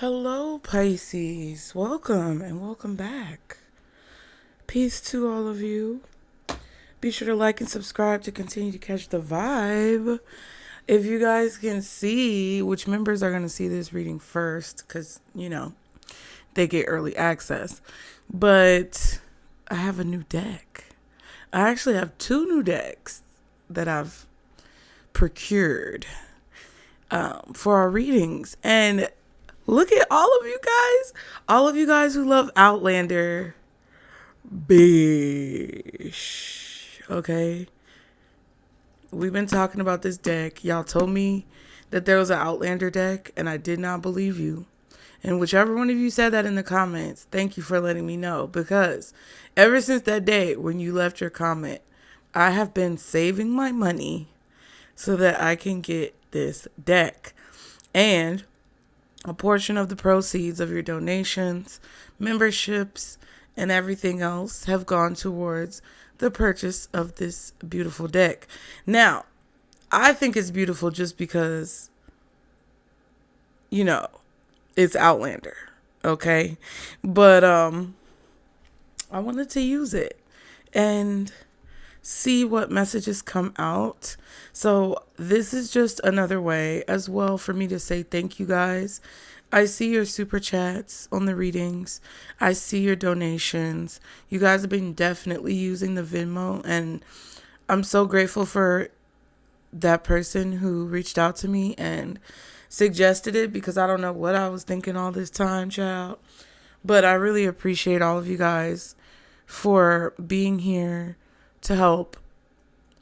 Hello, Pisces. Welcome and welcome back. Peace to all of you. Be sure to like and subscribe to continue to catch the vibe. If you guys can see, which members are going to see this reading first, because, they get early access. But I have a new deck. I actually have two new decks that I've procured for our readings. And look at all of you guys who love Outlander. Bish. Okay. We've been talking about this deck. Y'all told me that there was an Outlander deck, and I did not believe you. And whichever one of you said that in the comments, thank you for letting me know. Because ever since that day when you left your comment, I have been saving my money so that I can get this deck. And a portion of the proceeds of your donations, memberships, and everything else have gone towards the purchase of this beautiful deck. Now, I think it's beautiful just because, it's Outlander, okay? But I wanted to use it and see what messages come out. So this is just another way as well for me to say thank you guys. I see your super chats on the readings. I see your donations. You guys have been definitely using the Venmo, and I'm so grateful for that person who reached out to me and suggested it, because I don't know what I was thinking all this time, child. But I really appreciate all of you guys for being here to help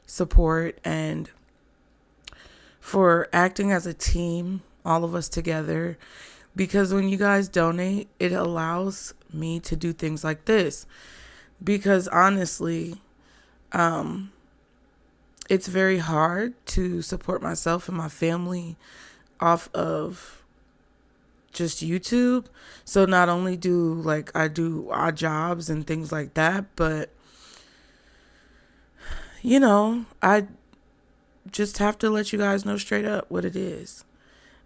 support and for acting as a team, all of us together. Because when you guys donate, it allows me to do things like this. Because honestly, it's very hard to support myself and my family off of just YouTube. So not only do I do odd jobs and things like that, but I just have to let you guys know straight up what it is.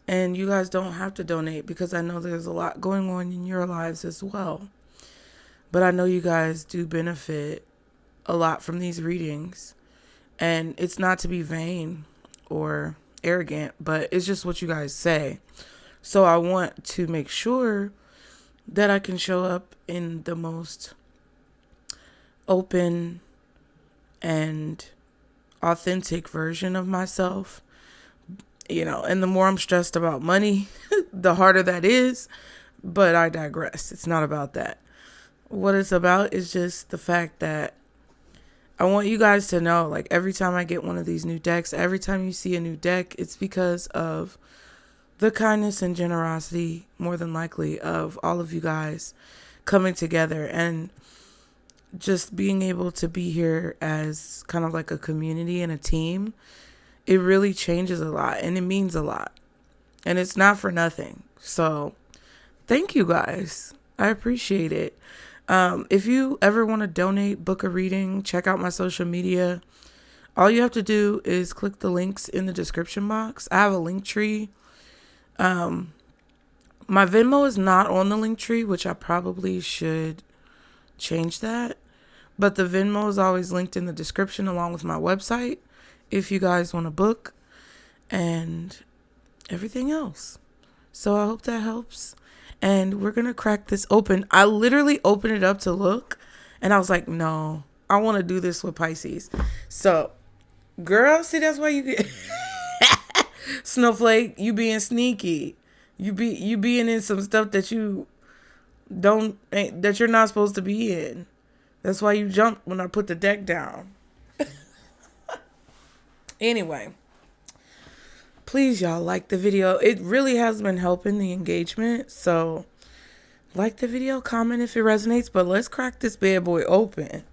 And you guys don't have to donate, because I know there's a lot going on in your lives as well. But I know you guys do benefit a lot from these readings. And it's not to be vain or arrogant, but it's just what you guys say. So I want to make sure that I can show up in the most open and authentic version of myself. And the more I'm stressed about money, the harder that is. But I digress. It's not about that. What it's about is just the fact that I want you guys to know, every time I get one of these new decks, every time you see a new deck, it's because of the kindness and generosity, more than likely, of all of you guys coming together and just being able to be here as kind of like a community and a team. It really changes a lot, and it means a lot, and it's not for nothing. So thank you guys. I appreciate it. If you ever want to donate, book a reading, check out my social media. All you have to do is click the links in the description box. I have a LINKTREE. My Venmo is not on the LINKTREE, which I probably should change that. But the Venmo is always linked in the description along with my website, if you guys want to book and everything else. So I hope that helps. And we're going to crack this open. I literally opened it up to look, and I was like, no, I want to do this with Pisces. So, girl, see, that's why you get Snowflake, you being sneaky. You being in some stuff that that you're not supposed to be in. That's why you jumped when I put the deck down. Anyway, please, y'all, like the video. It really has been helping the engagement. So like the video, comment if it resonates. But let's crack this bad boy open.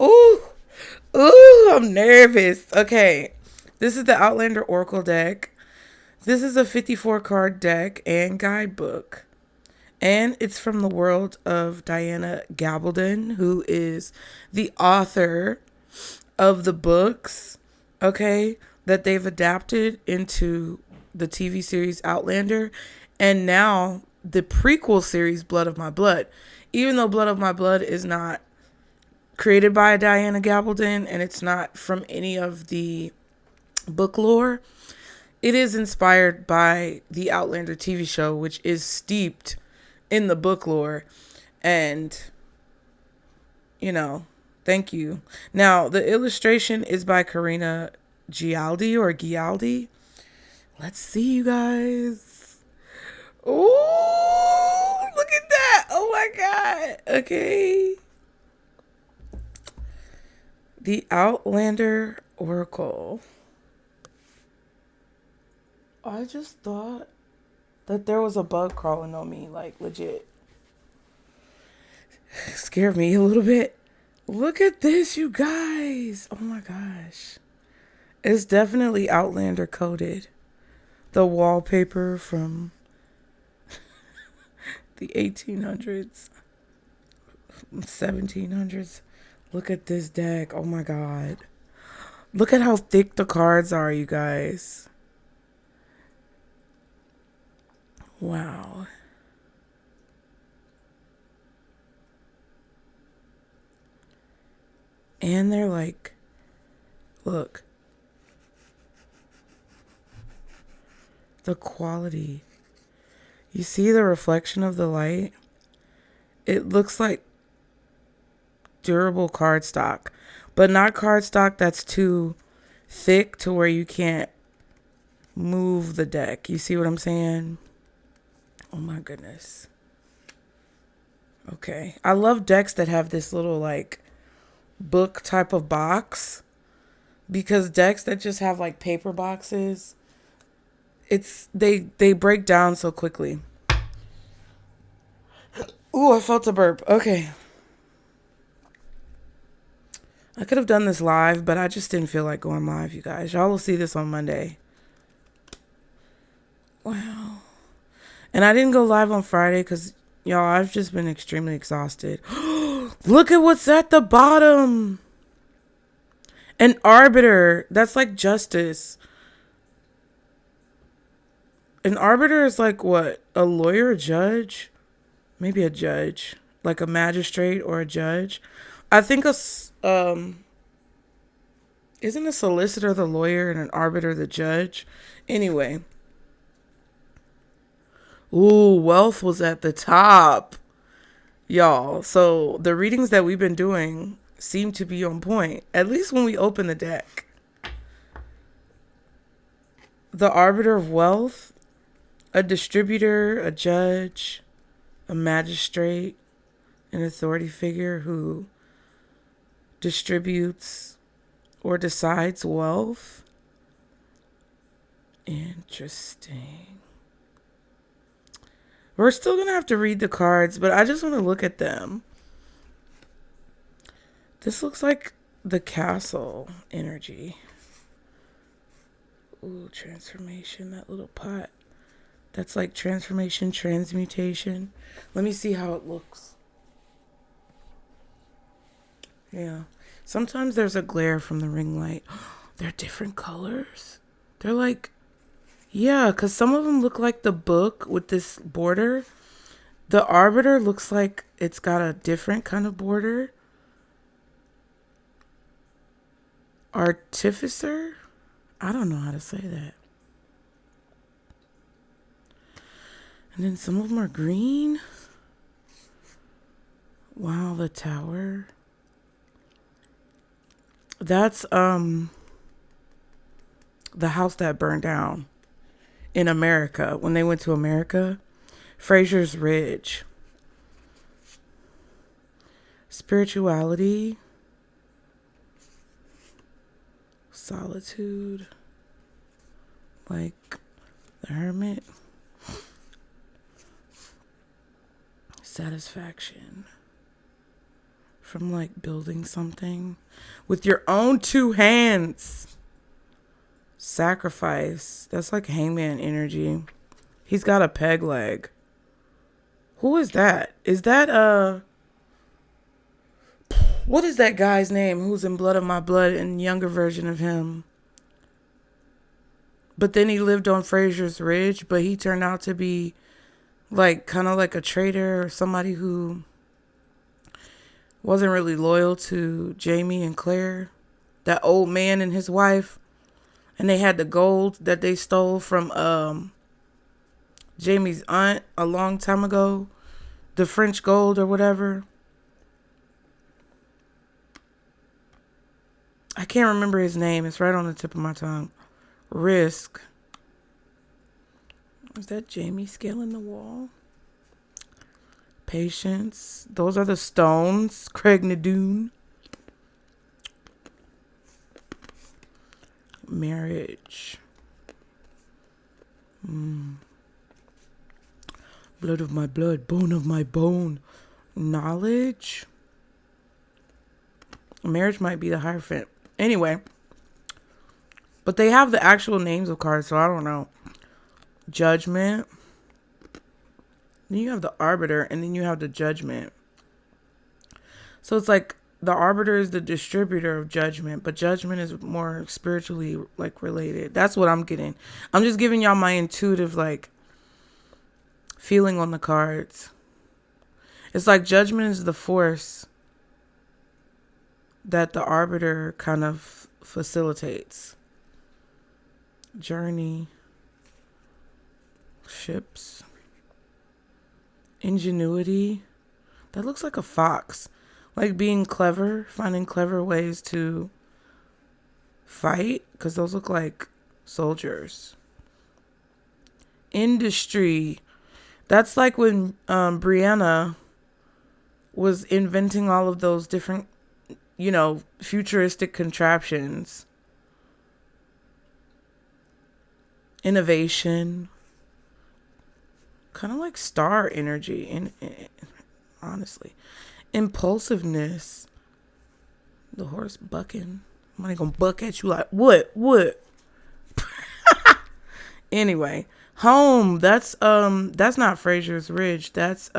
Ooh, I'm nervous. Okay, this is the Outlander Oracle deck. This is a 54 card deck and guidebook. And it's from the world of Diana Gabaldon, who is the author of the books, okay, that they've adapted into the TV series Outlander. And now the prequel series, Blood of My Blood. Even though Blood of My Blood is not created by Diana Gabaldon and it's not from any of the book lore, it is inspired by the Outlander TV show, which is steeped in the book lore. And, you know, thank you. Now, the illustration is by Karina Gialdi or Gialdi. Let's see, you guys. Oh, look at that. Oh my God. Okay. The Outlander Oracle. I just thought that there was a bug crawling on me, like legit. Scared me a little bit. Look at this, you guys. Oh my gosh. It's definitely Outlander coded. The wallpaper from the 1800s, 1700s. Look at this deck. Oh my God. Look at how thick the cards are, you guys. Wow. And they're like, look. The quality. You see the reflection of the light? It looks like durable cardstock, but not cardstock that's too thick to where you can't move the deck. You see what I'm saying? Oh my goodness. Okay. I love decks that have this little like book type of box, because decks that just have like paper boxes, they break down so quickly. Ooh, I felt a burp. Okay. I could have done this live, but I just didn't feel like going live, you guys. Y'all will see this on Monday. Wow. And I didn't go live on Friday because, y'all, I've just been extremely exhausted. Look at what's at the bottom. An arbiter. That's like justice. An arbiter is like what? A lawyer, a judge? Maybe a judge. Like a magistrate or a judge. I think isn't a solicitor the lawyer and an arbiter the judge? Anyway. Ooh, wealth was at the top. Y'all, so the readings that we've been doing seem to be on point, at least when we open the deck. The arbiter of wealth, a distributor, a judge, a magistrate, an authority figure who distributes or decides wealth. Interesting. We're still going to have to read the cards, but I just want to look at them. This looks like the castle energy. Ooh, transformation, that little pot. That's like transformation, transmutation. Let me see how it looks. Yeah. Sometimes there's a glare from the ring light. They're different colors. They're like, yeah, because some of them look like the book with this border. The arbiter looks like it's got a different kind of border. Artificer? I don't know how to say that. And then some of them are green. Wow, the tower. That's the house that burned down in America. When they went to America. Fraser's Ridge. Spirituality. Solitude. Like the Hermit. Satisfaction. From like building something with your own two hands. Sacrifice. That's like hangman energy. He's got a peg leg. Who is that? Is that what is that guy's name who's in Blood of My Blood and younger version of him? But then he lived on Fraser's Ridge, but he turned out to be like kind of like a traitor or somebody who wasn't really loyal to Jamie and Claire, that old man and his wife, and they had the gold that they stole from Jamie's aunt a long time ago, the French gold or whatever. I can't remember his name. It's right on the tip of my tongue. Risk. Is that Jamie scaling the wall? Patience. Those are the stones. Craig Nadoon. Marriage. Blood of my blood. Bone of my bone. Knowledge. Marriage might be the Hierophant. Anyway. But they have the actual names of cards, so I don't know. Judgment. Then you have the Arbiter, and then you have the Judgment. So it's like the Arbiter is the distributor of Judgment, but Judgment is more spiritually like related. That's what I'm getting. I'm just giving y'all my intuitive like feeling on the cards. It's like Judgment is the force that the Arbiter kind of facilitates. Journey. Ships. Ingenuity. That looks like a fox. Like being clever, finding clever ways to fight, because those look like soldiers. Industry. That's like when Brianna was inventing all of those different, futuristic contraptions. Innovation. Kind of like star energy, honestly. Impulsiveness. The horse bucking. Somebody gonna buck at you like, what? Anyway, home. That's not Fraser's Ridge. That's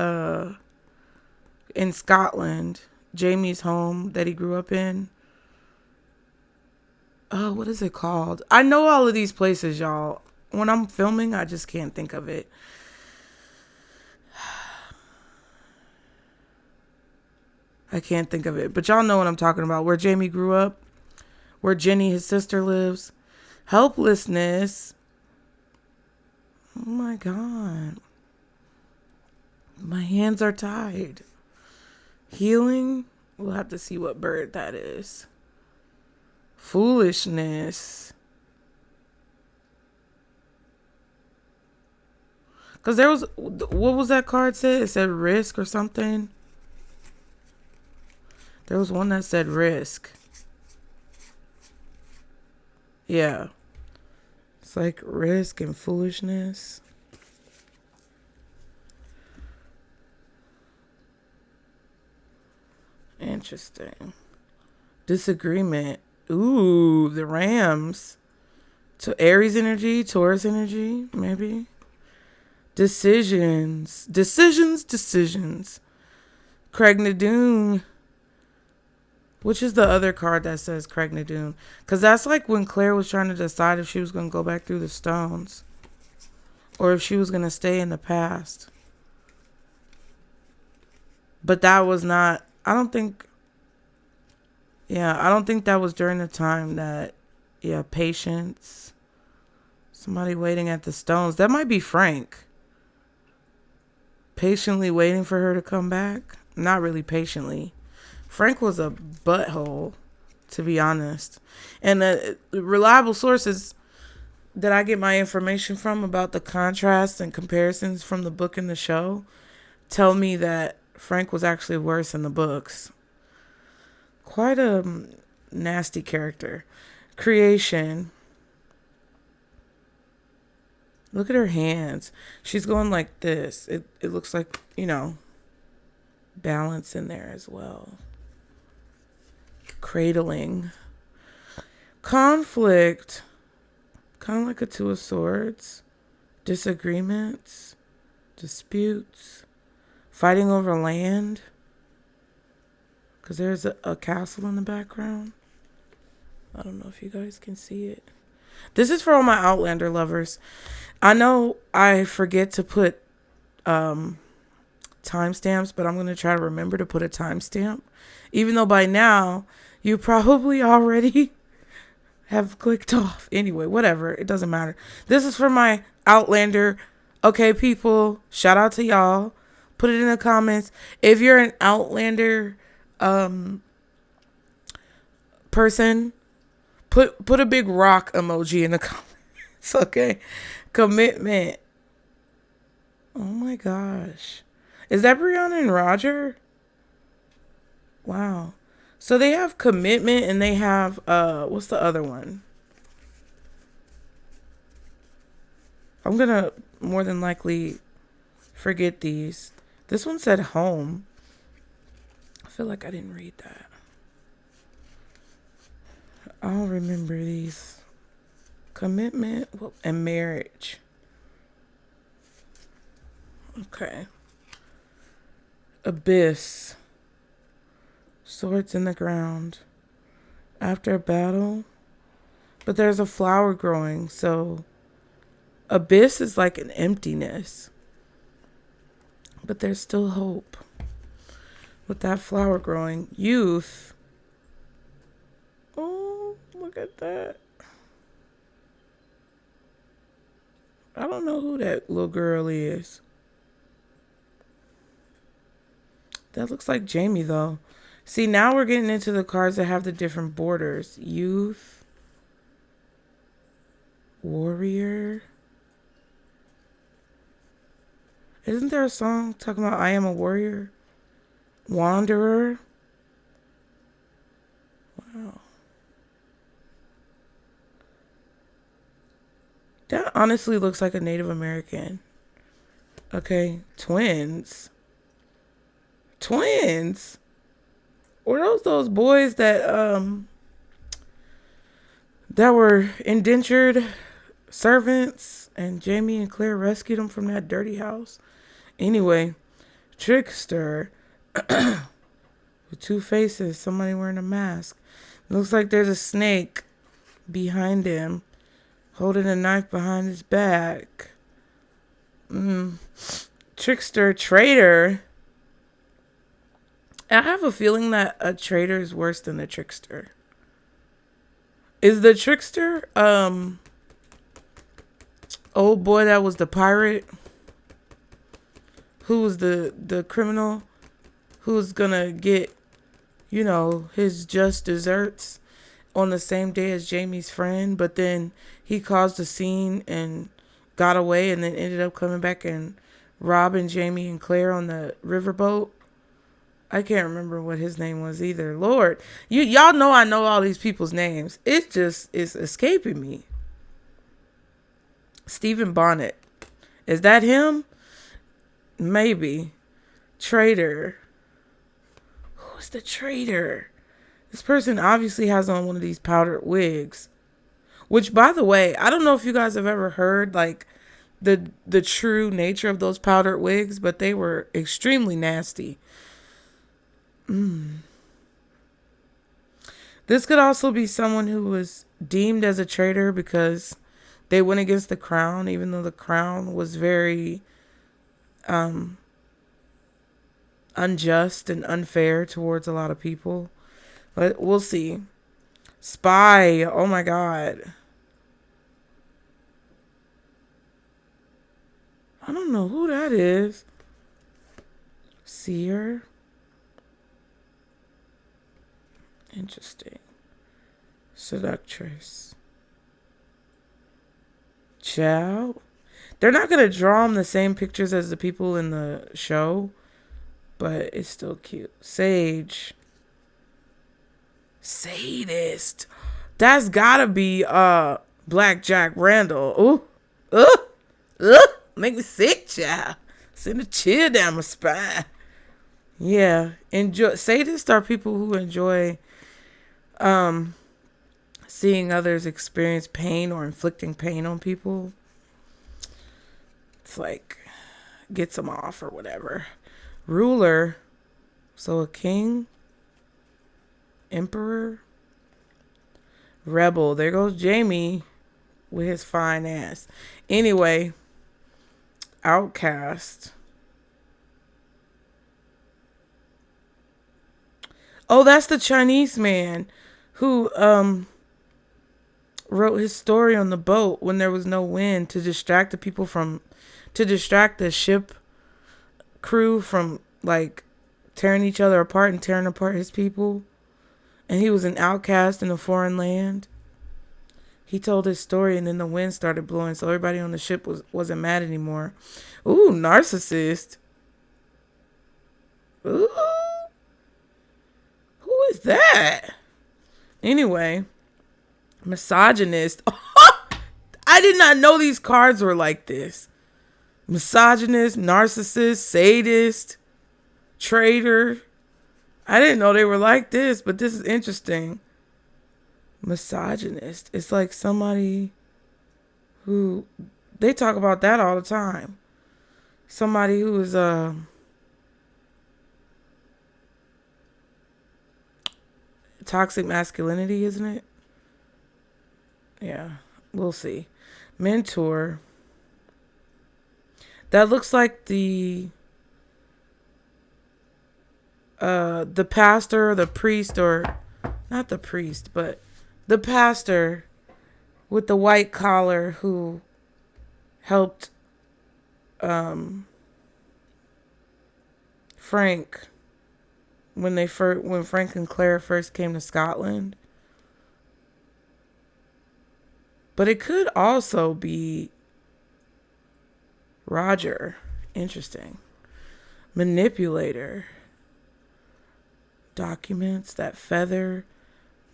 in Scotland. Jamie's home that he grew up in. Oh, what is it called? I know all of these places, y'all. When I'm filming, I just can't think of it. I can't think of it. But y'all know what I'm talking about. Where Jamie grew up. Where Jenny, his sister, lives. Helplessness. Oh my God. My hands are tied. Healing. We'll have to see what bird that is. Foolishness. Because there was... What was that card said? It said risk or something. There was one that said risk. Yeah. It's like risk and foolishness. Interesting. Disagreement. Ooh, the Rams. To Aries energy, Taurus energy, maybe. Decisions. Craig Nadoon. Which is the other card that says Craig Nadoon? Because that's like when Claire was trying to decide if she was going to go back through the stones. Or if she was going to stay in the past. But that was not... I don't think that was during the time that... Yeah, patience. Somebody waiting at the stones. That might be Frank. Patiently waiting for her to come back. Not really patiently. Frank was a butthole, to be honest. And the reliable sources that I get my information from about the contrasts and comparisons from the book and the show tell me that Frank was actually worse in the books. Quite a nasty character. Creation. Look at her hands. She's going like this. It looks like, balance in there as well. Cradling. Conflict. Kind of like a Two of Swords. Disagreements. Disputes. Fighting over land. Because there's a castle in the background. I don't know if you guys can see it. This is for all my Outlander lovers. I know I forget to put timestamps, but I'm going to try to remember to put a timestamp. Even though by now you probably already have clicked off. Anyway, whatever. It doesn't matter. This is for my Outlander. Okay, people, shout out to y'all. Put it in the comments. If you're an Outlander person, put a big rock emoji in the comments. Okay. Commitment. Oh my gosh. Is that Brianna and Roger? Wow. So they have commitment and they have what's the other one? I'm gonna more than likely forget these. This one said home. I feel like I didn't read that. I'll remember these. Commitment and marriage. Okay. Abyss. Swords in the ground. After a battle. But there's a flower growing, so abyss is like an emptiness. But there's still hope. With that flower growing. Youth. Oh, look at that. I don't know who that little girl is. That looks like Jamie, though. See, now we're getting into the cards that have the different borders. Youth. Warrior. Isn't there a song talking about I am a warrior? Wanderer. Wow. That honestly looks like a Native American. Okay. Twins. Twins? Were those boys that were indentured servants and Jamie and Claire rescued them from that dirty house? Anyway, trickster with two faces, somebody wearing a mask. It looks like there's a snake behind him holding a knife behind his back. Trickster, traitor. I have a feeling that a traitor is worse than a trickster. Is the trickster old boy that was the pirate? Who was the criminal? Who's gonna get, his just desserts on the same day as Jamie's friend, but then he caused a scene and got away and then ended up coming back and robbing Jamie and Claire on the riverboat? I can't remember what his name was either. Lord, y'all know I know all these people's names. It just is escaping me. Stephen Bonnet. Is that him? Maybe. Traitor. Who's the traitor? This person obviously has on one of these powdered wigs. Which, by the way, I don't know if you guys have ever heard like the true nature of those powdered wigs, but they were extremely nasty. This could also be someone who was deemed as a traitor because they went against the crown, even though the crown was very unjust and unfair towards a lot of people. But we'll see. Spy. Oh my God. I don't know who that is. Seer. Interesting. Seductress. Child. They're not going to draw them the same pictures as the people in the show, but it's still cute. Sage. Sadist. That's gotta be Black Jack Randall. Ooh. Make me sick, child. Send a chill down my spine. Yeah. Sadists are people who enjoy seeing others experience pain or inflicting pain on people. It's like gets them off or whatever. Ruler. So a king. Emperor. Rebel. There goes Jamie with his fine ass. Anyway. Outcast. Oh, that's the Chinese man who wrote his story on the boat when there was no wind to distract the people from, to distract the ship crew from like tearing each other apart and tearing apart his people. And he was an outcast in a foreign land. He told his story, and then the wind started blowing, so everybody on the ship wasn't mad anymore. Ooh, narcissist. Ooh, who is that? Anyway, misogynist. I did not know these cards were like this. Misogynist, narcissist, sadist, traitor. I didn't know they were like this, but this is interesting. Misogynist. It's like somebody who, they talk about that all the time. Somebody who is toxic masculinity, isn't it? Yeah, we'll see. Mentor. That looks like the pastor or the priest, or not the priest, but the pastor with the white collar who helped Frank when Frank and Claire first came to Scotland. But it could also be Roger. Interesting. Manipulator. Documents, that feather,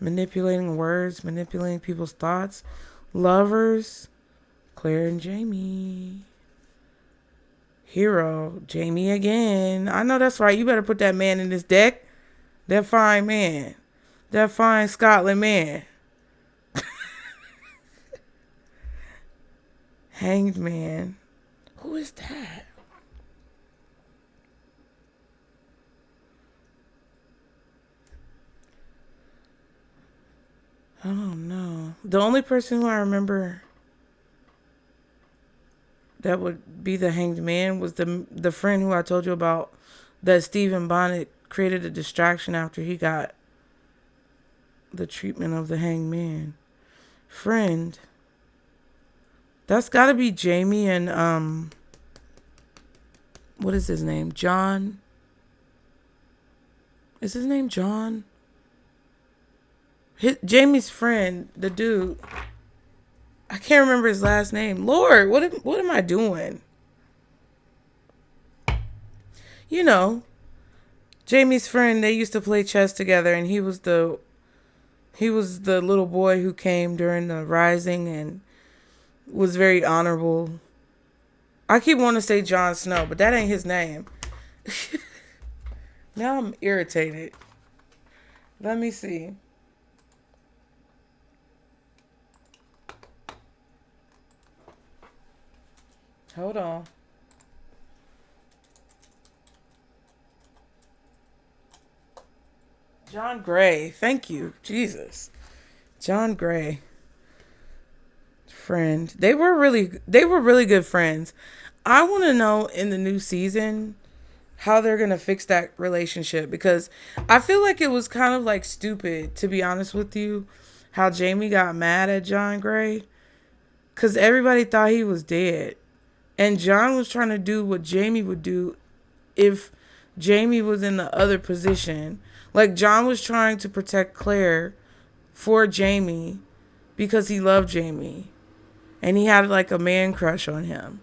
manipulating words, manipulating people's thoughts. Lovers, Claire and Jamie. Hero, Jamie again. I know that's right. You better put that man in this deck. That fine man. That fine Scotland man. Hanged man. Who is that? I don't know. The only person who I remember that would be the hanged man was the friend who I told you about, that Stephen Bonnet created a distraction after he got the treatment of the hanged man. Friend. That's gotta be Jamie and what is his name? John. Is his name John? Jamie's friend, the dude. I can't remember his last name. Lord, what am I doing? You know, Jamie's friend, they used to play chess together, and he was the little boy who came during the rising and was very honorable. I keep wanting to say Jon Snow, but that ain't his name. Now I'm irritated. Let me see. Hold on. John Gray. Thank you. Jesus. John Gray. Friend. They were really good friends. I want to know in the new season how they're going to fix that relationship, because I feel like it was kind of like stupid, to be honest with you, how Jamie got mad at John Gray, because everybody thought he was dead. And John was trying to do what Jamie would do if Jamie was in the other position. Like, John was trying to protect Claire for Jamie because he loved Jamie. And he had like a man crush on him.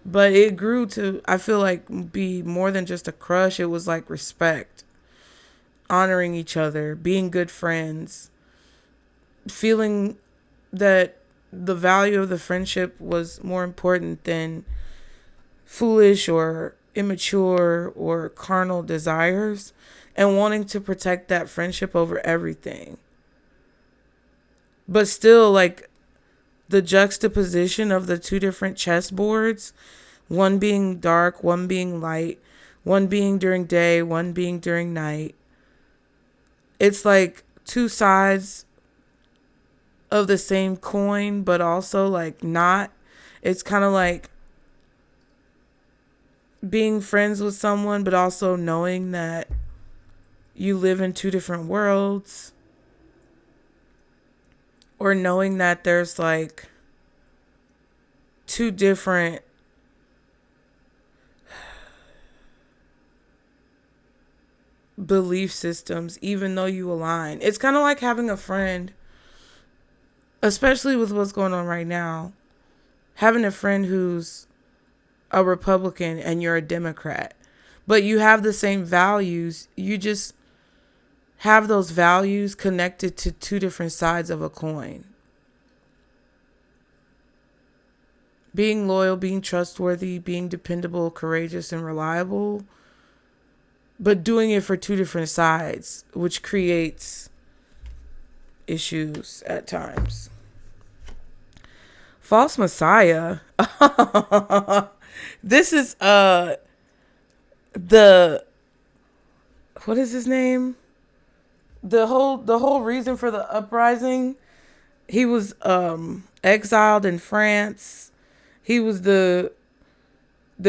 But it grew to, I feel like, be more than just a crush. It was like respect. Honoring each other. Being good friends. Feeling that the value of the friendship was more important than foolish or immature or carnal desires, and wanting to protect that friendship over everything. But still, like, the juxtaposition of the two different chessboards, one being dark, one being light, one being during day, one being during night. It's like two sides of the same coin, but also like not. It's kind of like being friends with someone, but also knowing that you live in two different worlds, or knowing that there's like two different belief systems, even though you align. It's kind of like having a friend, especially with what's going on right now, having a friend who's a Republican and you're a Democrat, but you have the same values. You just have those values connected to two different sides of a coin. Being loyal, being trustworthy, being dependable, courageous, and reliable, but doing it for two different sides, which creates issues at times. False Messiah. This is the, what is his name? The whole reason for the uprising. He was exiled in France. He was the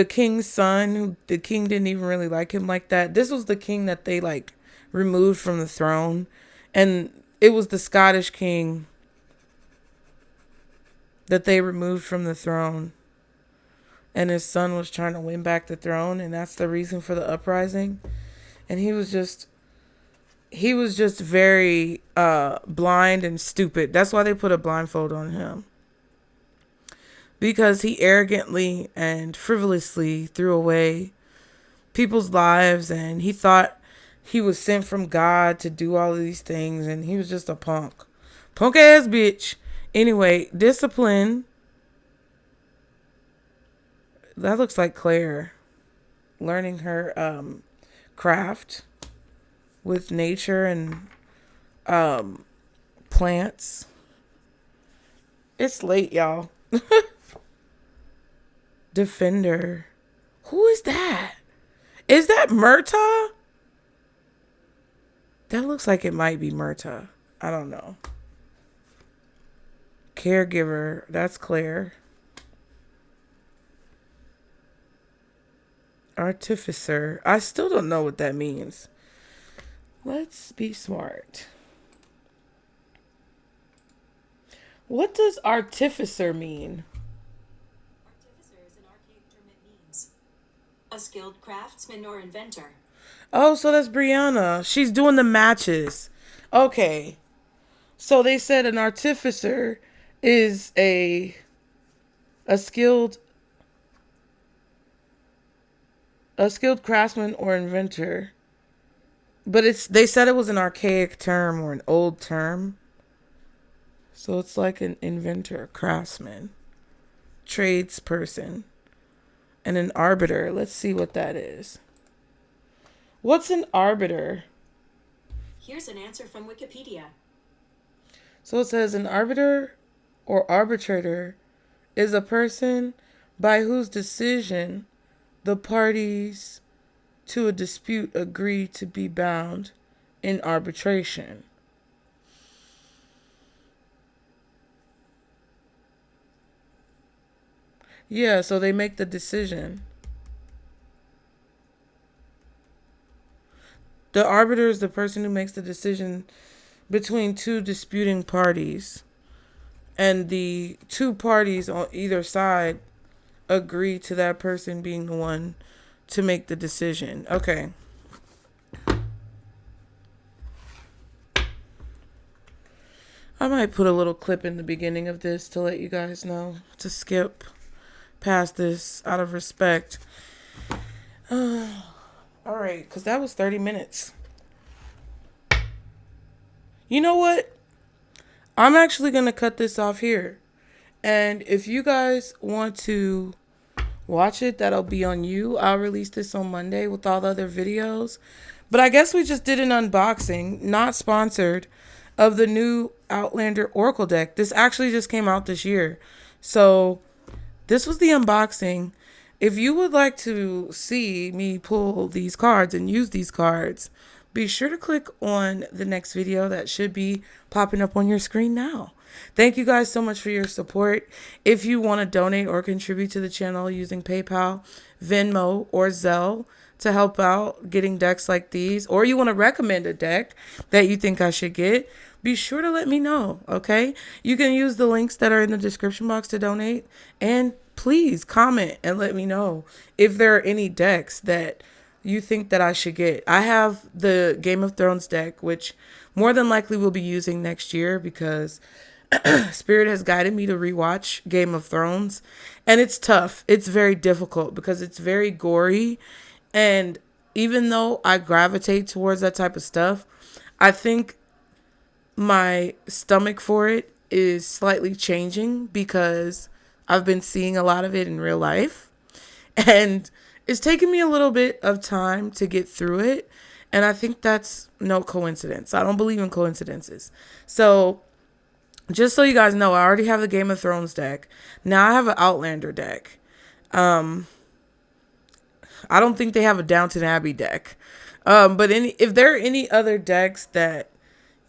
king's son, who the king didn't even really like him like that. This was the king that they like removed from the throne, and it was the Scottish king that they removed from the throne, and his son was trying to win back the throne, and that's the reason for the uprising. And he was just very blind and stupid. That's why they put a blindfold on him, because he arrogantly and frivolously threw away people's lives, and he thought he was sent from God to do all of these things, and he was just a punk ass bitch. Anyway, discipline. That looks like Claire learning her craft with nature and plants. It's late, y'all. Defender. Who is that? Is that Murta? That looks like it might be Murta. I don't know. Caregiver. That's Claire. Artificer. I still don't know what that means. Let's be smart. What does artificer mean? Artificer is an archaic term that means a skilled craftsman or inventor. Oh, so that's Brianna. She's doing the matches. Okay. So they said an artificer is a skilled craftsman or inventor. But they said it was an archaic term or an old term. So it's like an inventor, craftsman, tradesperson, and an arbiter. Let's see what that is. What's an arbiter? Here's an answer from Wikipedia. So it says an arbiter or arbitrator is a person by whose decision the parties to a dispute agree to be bound in arbitration. Yeah, so they make the decision. The arbiter is the person who makes the decision between two disputing parties. And the two parties on either side agree to that person being the one to make the decision. Okay. I might put a little clip in the beginning of this to let you guys know to skip past this out of respect. All right, because that was 30 minutes. You know what? I'm actually going to cut this off here. And if you guys want to watch it, that'll be on you. I'll release this on Monday with all the other videos. But I guess we just did an unboxing, not sponsored, of the new Outlander Oracle deck. This actually just came out this year. So this was the unboxing. If you would like to see me pull these cards and use these cards, be sure to click on the next video that should be popping up on your screen now. Thank you guys so much for your support. If you want to donate or contribute to the channel using PayPal, Venmo, or Zelle, to help out getting decks like these, or you want to recommend a deck that you think I should get, be sure to let me know, okay? You can use the links that are in the description box to donate, and please comment and let me know if there are any decks that you think that I should get. I have the Game of Thrones deck, which more than likely we'll be using next year because Spirit has guided me to rewatch Game of Thrones, and it's tough. It's very difficult because it's very gory, and even though I gravitate towards that type of stuff, I think my stomach for it is slightly changing because I've been seeing a lot of it in real life, and it's taken me a little bit of time to get through it, and I think that's no coincidence. I don't believe in coincidences. So just so you guys know, I already have the Game of Thrones deck. Now I have an Outlander deck. I don't think they have a Downton Abbey deck. But if there are any other decks that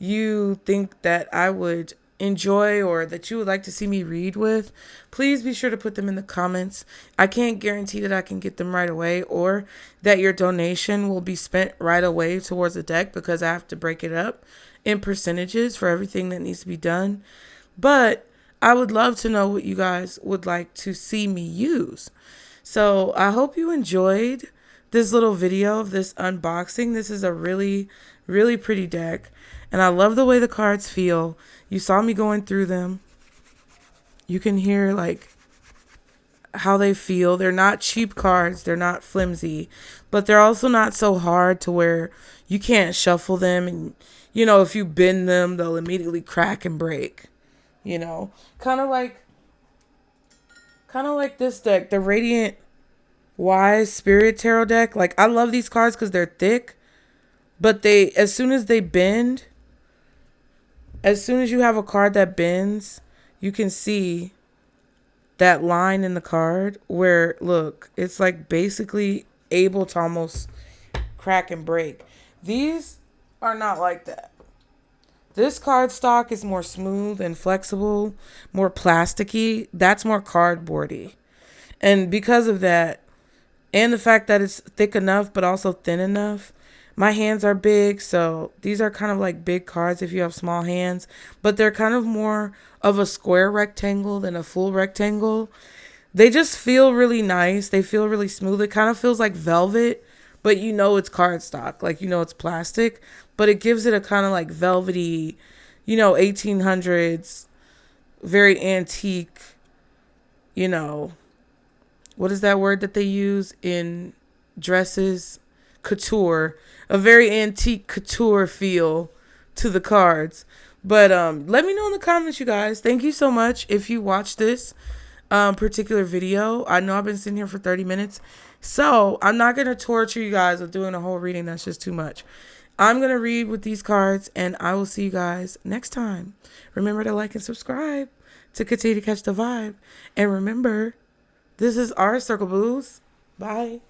you think that I would enjoy or that you would like to see me read with, please be sure to put them in the comments. I can't guarantee that I can get them right away or that your donation will be spent right away towards the deck because I have to break it up in percentages for everything that needs to be done. But I would love to know what you guys would like to see me use. So I hope you enjoyed this little video of this unboxing. This is a really, really pretty deck, and I love the way the cards feel. You saw me going through them. You can hear like how they feel. They're not cheap cards. They're not flimsy, but they're also not so hard to where you can't shuffle them. And, you know, if you bend them, they'll immediately crack and break, you know, kind of like this deck, the Radiant Wise Spirit Tarot deck. Like, I love these cards because they're thick, but as soon as they bend, as soon as you have a card that bends, you can see that line in the card where, look, it's like basically able to almost crack and break. These are not like that. This card stock is more smooth and flexible, more plasticky. That's more cardboardy. And because of that, and the fact that it's thick enough but also thin enough, my hands are big, so these are kind of like big cards if you have small hands, but they're kind of more of a square rectangle than a full rectangle. They just feel really nice. They feel really smooth. It kind of feels like velvet, but you know it's cardstock. Like, you know it's plastic, but it gives it a kind of like velvety, you know, 1800s, very antique, you know, what is that word that they use in dresses? Couture. A very antique couture feel to the cards. But let me know in the comments, you guys. Thank you so much if you watched this particular video. I know I've been sitting here for 30 minutes, so I'm not going to torture you guys with doing a whole reading. That's just too much. I'm going to read with these cards, and I will see you guys next time. Remember to like and subscribe to continue to catch the vibe. And remember, this is our Circle Booze. Bye.